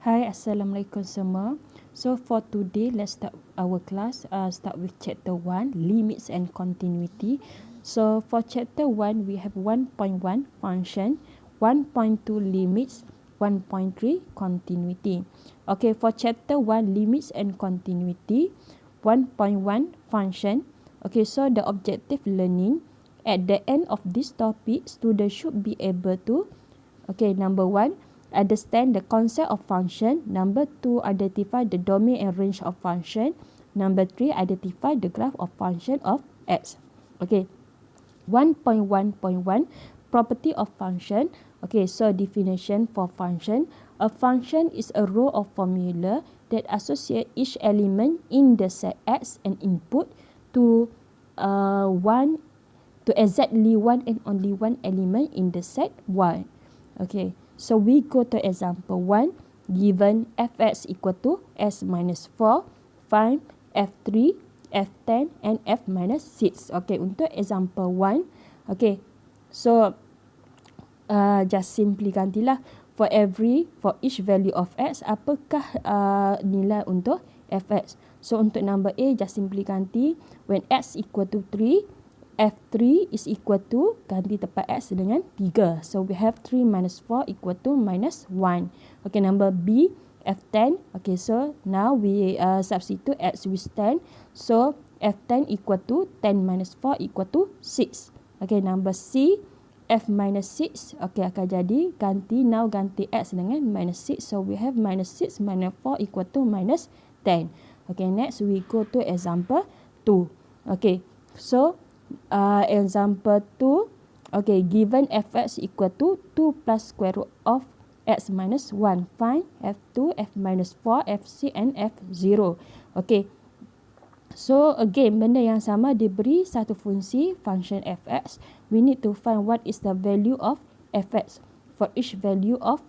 Hi, Assalamualaikum semua. So for today, let's start our class. Start with chapter 1, limits and continuity. So for chapter 1, we have 1.1 function, 1.2 limits, 1.3 continuity. Okay, for chapter 1, limits and continuity, 1.1 function. Okay, so the objective learning. At the end of this topic, students should be able to, okay, number 1, understand the concept of function. Number 2, identify the domain and range of function. Number 3, identify the graph of function of x. Okay, 1.1.1, property of function. Okay, so definition for function. A function is a row of formula that associate each element in the set x and input to one to exactly one and only one element in the set y. Okay, so we go to example 1. Given fx equal to s minus 4, find f3, f10 and f minus 6. Okay, untuk example 1. Okay, so just simply gantilah for each value of x, apakah nilai untuk fx. So untuk number A, just simply ganti when x equal to 3, f3 is equal to, ganti tempat x dengan 3. So we have 3 minus 4 equal to minus 1. Okay, number B, f10. Okay, so now we substitute x with 10. So f10 equal to 10 minus 4 equal to 6. Okay, number C, f minus 6. Okay, akan jadi ganti x dengan minus 6. So we have minus 6 minus 4 equal to minus 10. Okay, next we go to example 2. Okay, so example 2. Okay, given fx equal to 2 plus square root of x minus 1. Find f2, f minus 4, f6 and f0. Okay, so again, benda yang sama, diberi satu fungsi, function fx. We need to find what is the value of fx for each value of,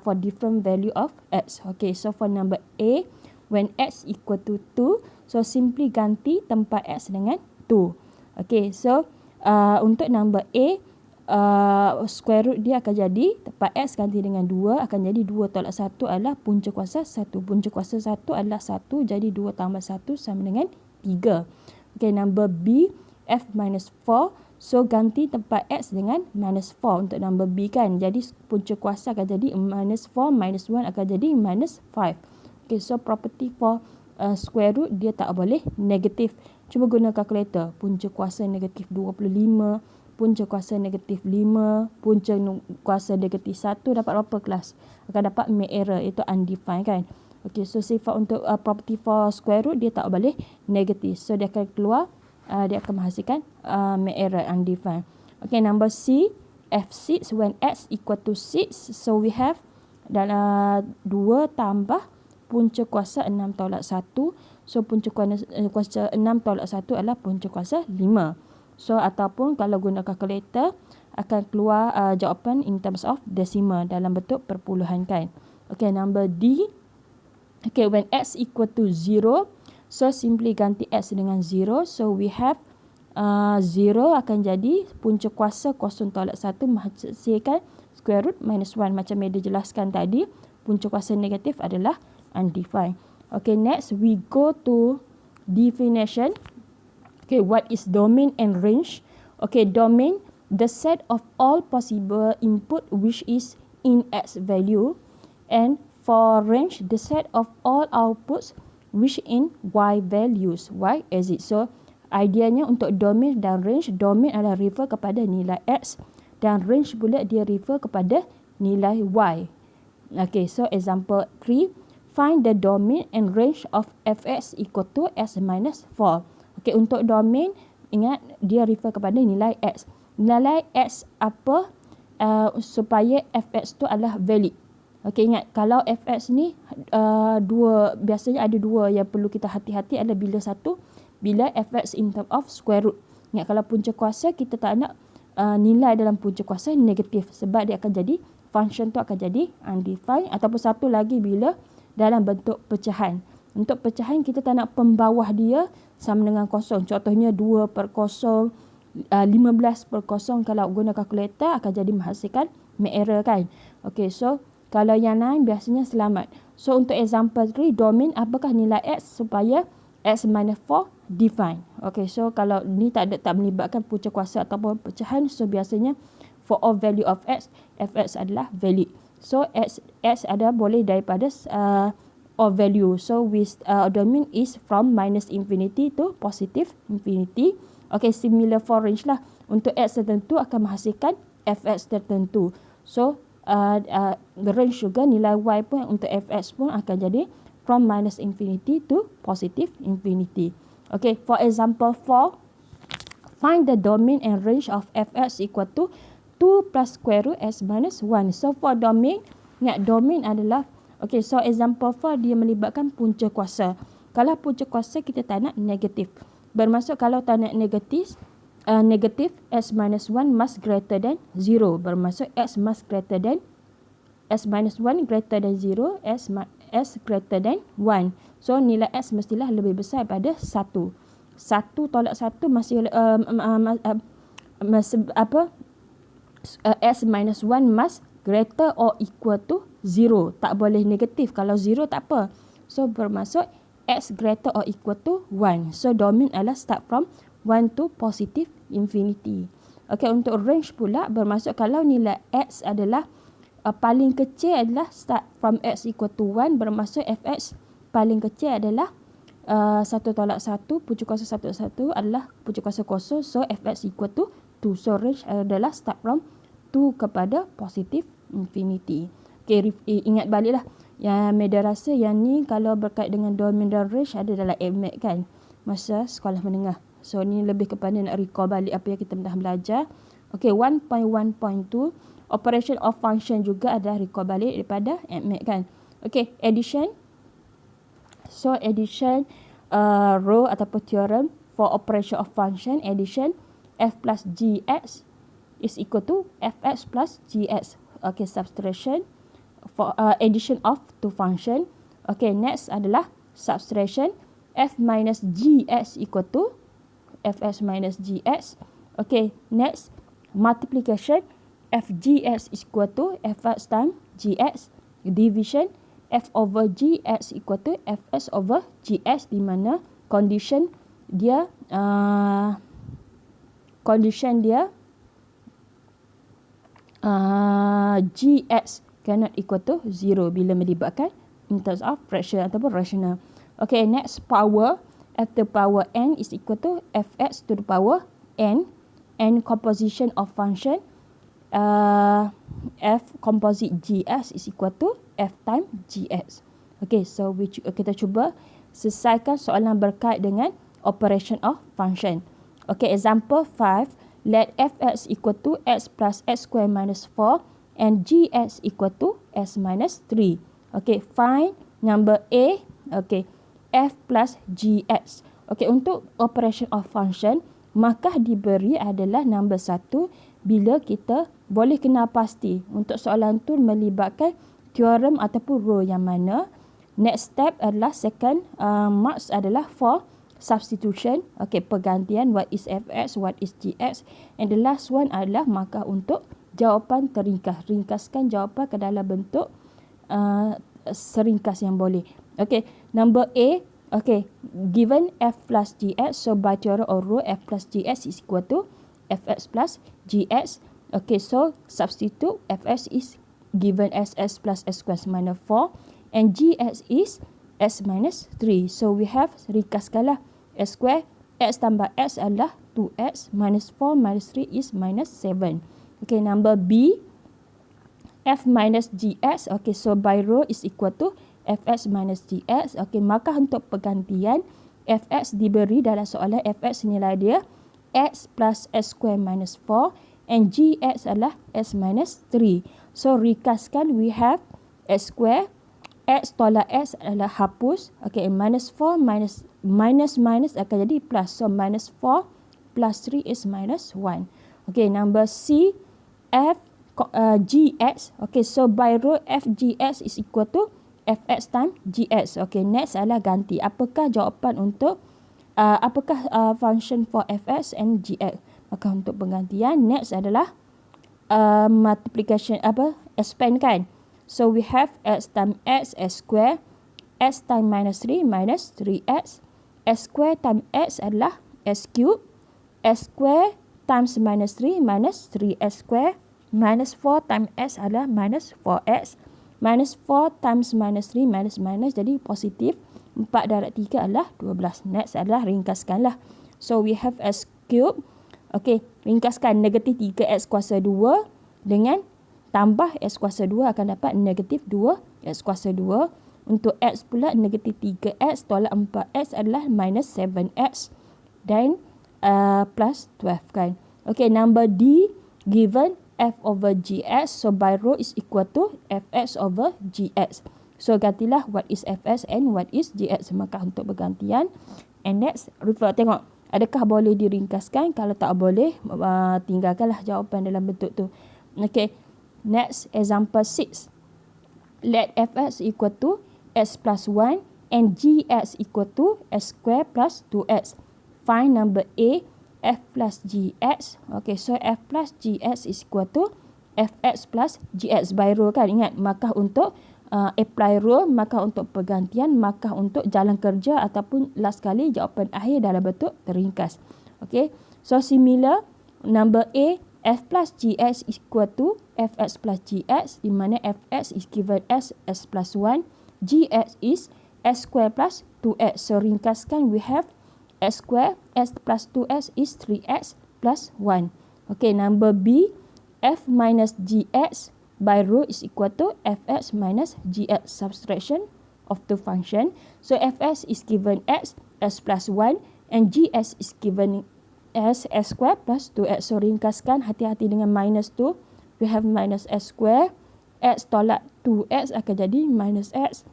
for different value of x. Okay, so for number A, when x equal to 2, so simply ganti tempat x dengan 2. Okay, so untuk number A, square root dia akan jadi, tempat x ganti dengan 2, akan jadi 2 tolak 1 adalah punca kuasa 1. Punca kuasa 1 adalah 1, jadi 2 tambah 1 sama dengan 3. Okay, number B, f minus 4. So ganti tempat x dengan minus 4 untuk number B kan. Jadi punca kuasa akan jadi minus 4, minus 1 akan jadi minus 5. Okay, so property for square root, dia tak boleh negatif. Cuba guna kalkulator. Punca kuasa negatif 25, punca kuasa negatif 5, punca kuasa negatif 1, dapat berapa kelas? Akan dapat make error, itu undefined kan. Okay, so sifat untuk property for square root, dia tak boleh negatif. So dia akan keluar, dia akan menghasilkan make error, undefined. Okay, number C, f6 when x equal to 6. So we have dalam 2 tambah punca kuasa 6 tolak 1. So punca kuasa 6 tolak 1 adalah punca kuasa 5. So ataupun kalau guna kalkulator, akan keluar jawapan in terms of decimal, dalam bentuk perpuluhan kan. Okay, number D. Okay, when x equal to 0, so simply ganti x dengan 0. So we have 0 akan jadi punca kuasa 0 tolak 1 menghasilkan square root minus 1. Macam yang dijelaskan tadi, punca kuasa negatif adalah undefined. Okay, next we go to definition. Okay, what is domain and range? Okay, domain, the set of all possible input which is in x value. And for range, the set of all outputs which in y values. Y as it. So ideanya untuk domain dan range, domain adalah refer kepada nilai x dan range pula dia refer kepada nilai y. Okay, so example 3. Find the domain and range of fx equal to s minus 4. Okay, untuk domain, ingat dia refer kepada nilai x. Nilai x apa supaya fx tu adalah valid. Okay, ingat kalau fx ni biasanya ada dua yang perlu kita hati-hati, adalah bila fx in term of square root. Ingat kalau punca kuasa, kita tak nak nilai dalam punca kuasa negatif, sebab dia akan jadi, function tu akan jadi undefined. Ataupun satu lagi bila dalam bentuk pecahan. Untuk pecahan, kita tak nak pembawah dia sama dengan kosong. Contohnya 2 per 0, 15 per 0. Kalau guna kalkulator akan jadi menghasilkan make error kan. Okay, so Kalau yang lain biasanya selamat. So untuk example 3, domain apakah nilai X supaya X minus 4 define. Okay, so kalau ni tak melibatkan punca kuasa ataupun pecahan, so biasanya for all value of X, Fx adalah valid. So X ada boleh daripada all value. So with domain is from minus infinity to positive infinity. Okay, similar for range lah. Untuk X tertentu akan menghasilkan Fx tertentu. So range juga nilai Y pun untuk Fx pun akan jadi from minus infinity to positive infinity. Okay, for example 4, find the domain and range of Fx equal to 2 plus square root X minus 1. So for domain, ingat domain adalah, okay, so example 4 dia melibatkan punca kuasa. Kalau punca kuasa kita tak nak negatif. Bermaksud kalau tak nak negatif, negatif X minus 1 must greater than 0. Bermaksud X must greater than X minus 1 greater than 0, S greater than 1. So nilai S mestilah lebih besar daripada 1. 1 tolak 1 masih S minus 1 must greater or equal to 0. Tak boleh negatif. Kalau 0 tak apa. So bermaksud X greater or equal to 1. So domain adalah start from 1 to positive infinity. Okay, untuk range pula bermaksud kalau nilai X adalah paling kecil adalah start from X equal to 1, bermaksud Fx paling kecil adalah 1 tolak 1, punca kuasa 1 adalah punca kuasa kosong. So Fx equal to 2. So range adalah start from 2 kepada positive infinity. Okay, ingat baliklah. Yang Meda rasa yang ni kalau berkait dengan domain dan range ada dalam AMAT kan, masa sekolah menengah. So ni lebih kepada nak recall balik apa yang kita dah belajar. Okay, 1.1.2 operation of function juga ada recall balik daripada AMAT kan. Okay, addition. So addition row ataupun theorem for operation of function. Addition f plus gx is equal to fx plus gx. Okay, subtraction for addition of two function. Okay, next adalah subtraction f minus gx equal to fx minus gx. Okay, next multiplication fgx is equal to fx times gx. Division f over gx equal to fx over gx, di mana condition dia gx cannot equal to 0 bila melibatkan in terms of fraction ataupun rational. Okay, next power f to the power n is equal to fx to the power n, and composition of function f composite gx is equal to f times gx. Okay, so kita cuba selesaikan soalan berkait dengan operation of function. Okay, example 5, let fx equal to x plus x square minus 4 and gx equal to x minus 3. Okay, find number A. Okay, f plus gx. Okay, untuk operation of function, maka diberi adalah number 1 bila kita boleh kenal pasti. Untuk soalan tu melibatkan theorem ataupun row yang mana. Next step adalah second marks adalah for substitution. Okay, pergantian what is fx, what is gx. And the last one adalah markah untuk jawapan teringkas. Ringkaskan jawapan ke dalam bentuk seringkas yang boleh. Okay, number A. Okay, given f plus gx, so by theorem or row f plus gx is equal to fx plus gx. Okay, so substitute fx is given as x plus x square minus 4 and gx is x minus 3. So we have ringkaskanlah x square, x tambah x adalah 2x minus 4 minus 3 is minus 7. Okay, number B, f minus gx. Okay, so by row is equal to fx minus gx. Okay, maka untuk pergantian fx diberi dalam soalan fx nilai dia x plus x square minus 4 and gx adalah x minus 3. So ringkaskan, we have x square, x tolak x adalah hapus. Okay, minus 4 minus akan jadi plus. So minus 4 plus 3 is minus 1. Okay, number C, f gx. Okay, so by row f gx is equal to fx times gx. Okay, next adalah ganti. Apakah jawapan untuk function for fx and gx? Maka untuk penggantian next adalah multiplication expand kan. So we have x times x square, x times minus 3 minus 3x, x square times x adalah x cube, x square times minus 3 minus 3x square, minus 4 times x adalah minus 4x, minus 4 times minus 3 minus minus jadi positif, 4 darab 3 adalah 12. Next adalah ringkaskanlah. So we have x cube. Okey, ringkaskan negatif 3x kuasa 2 dengan tambah x kuasa 2 akan dapat negatif 2x kuasa 2. Untuk x pula negatif 3x tolak 4x adalah minus 7x dan plus 12 kan. Okey, number D given f over gx. So by row is equal to fx over gx. So gantilah what is fx and what is gx. Maka untuk bergantian. And next, refer tengok. Adakah boleh diringkaskan? Kalau tak boleh, tinggalkanlah jawapan dalam bentuk tu. Okay. Next, example 6. Let fx equal to x plus 1 and gx equal to x square plus 2x. Find number A, f plus gx. Okay, so f plus gx is equal to fx plus gx by row kan. Ingat, maka untuk apply rule, maka untuk pergantian, maka untuk jalan kerja ataupun last kali jawapan akhir dalam bentuk teringkas. Okay, so similar, number A, f plus gx is equal to fx plus gx, di mana fx is given as x plus 1, gx is x square plus 2x. So ringkaskan, we have x square, x plus 2x is 3x plus 1. Okay, number B, f minus gx by row is equal to fx minus gx, subtraction of two function. So fx is given x plus 1 and gx is given as x square plus 2x. So ringkaskan, hati-hati dengan minus tu. We have minus x square, x tolak 2x akan jadi minus x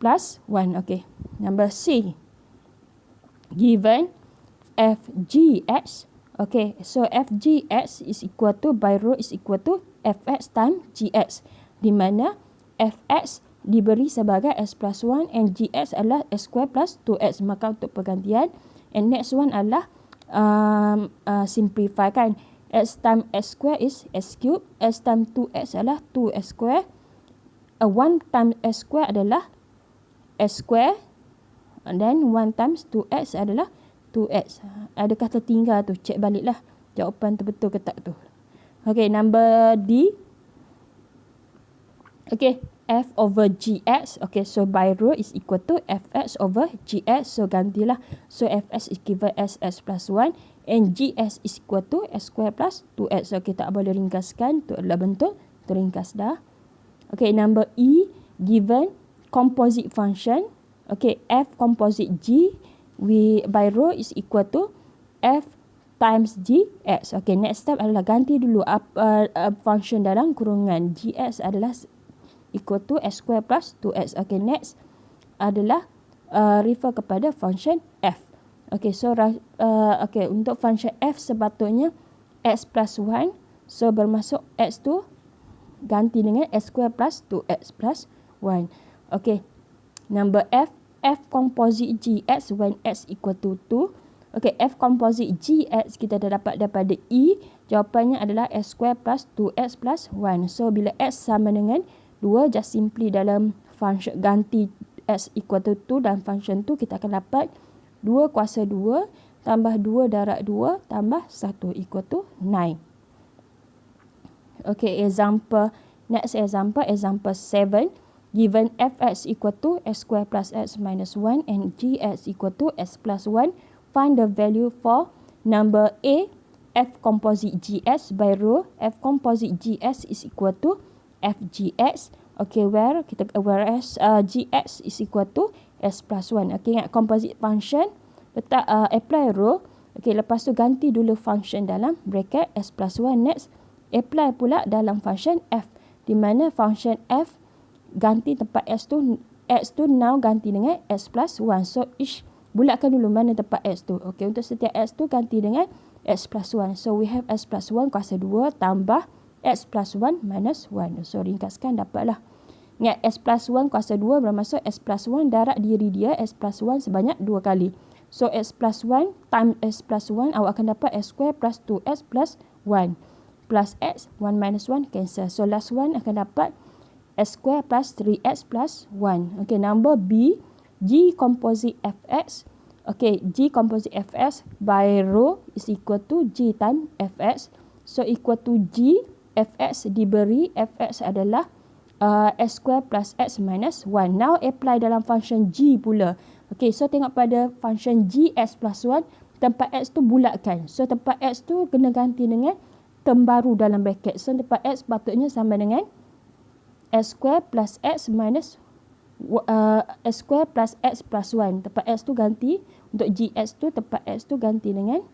plus 1. Okay, number C given fgx. Okay, so fgx is equal to, by row is equal to fx times gx, di mana fx diberi sebagai x plus 1 and gx adalah x square plus 2x. Maka untuk pergantian, and next one adalah simplify kan. X times x square is x cube, x times 2x adalah 2x square, 1 times x square adalah x square, and then 1 times 2x adalah 2x. Adakah tertinggal tu? Cek baliklah jawapan tu betul ke tak tu. Okay, number D. Okay, f over gx. Okay, so by row is equal to fx over gx. So gantilah. So fx is given as x plus 1 and gx is equal to x square plus 2x. Okay, tak boleh ringkaskan. Tu adalah bentuk teringkas dah. Okay, number E given composite function. Okay, f composite g by row is equal to f times gx. Okay, next step adalah ganti dulu function dalam kurungan. Gx adalah equal to x square plus 2x. Okay, next adalah refer kepada function f. Okay, so okay, untuk function f sepatutnya x plus 1. So bermaksud x tu ganti dengan x square plus 2x plus 1. Okay, number f, f composite gx when x equal to 2. Okay, f composite gx kita dah dapat daripada E. Jawapannya adalah x square plus 2x plus 1. So bila x sama dengan 2, just simply dalam function ganti x equal to 2 dan function tu kita akan dapat 2 kuasa 2 tambah 2 darab 2 tambah 1 equal to 9. Okay, next example 7. Given fx equal to x square plus x minus 1 and gx equal to x plus 1, find the value for number A, f composite gx by row. F composite gx is equal to fgx. Okay, whereas gx is equal to s plus 1. Okay, ingat composite function, letak apply row. Okay, lepas tu ganti dulu function dalam bracket s plus 1. Next, apply pula dalam function f, di mana function f ganti tempat x tu now ganti dengan s plus 1. So each bulatkan dulu mana tempat x tu. Okay, untuk setiap x tu ganti dengan x plus 1. So we have x plus 1 kuasa 2 tambah x plus 1 minus 1. So ringkaskan dapatlah. Ingat, x plus 1 kuasa 2 bermaksud x plus 1 darab diri dia x plus 1 sebanyak 2 kali. So x plus 1 times x plus 1, awak akan dapat x square plus 2x plus 1. Plus x, 1 minus 1 cancel. So last one akan dapat x square plus 3x plus 1. Okay, number B, G composite fx. Okay, G composite fx by rho is equal to G time fx. So equal to G, fx diberi, fx adalah x square plus x minus 1. Now apply dalam function G pula. Okay, so tengok pada function G x plus 1, tempat x tu bulatkan. So tempat x tu kena ganti dengan term baru dalam bracket. So tempat x patutnya sama dengan x square plus x minus x square plus x plus 1. Tempat x tu ganti, untuk gx tu tempat x tu ganti dengan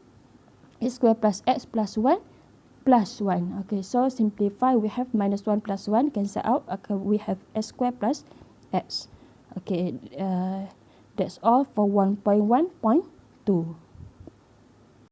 x square plus x plus 1 plus 1. Okay, so simplify, we have minus 1 plus 1 cancel out. Okay, we have x square plus x. Okay, that's all for 1.1.2.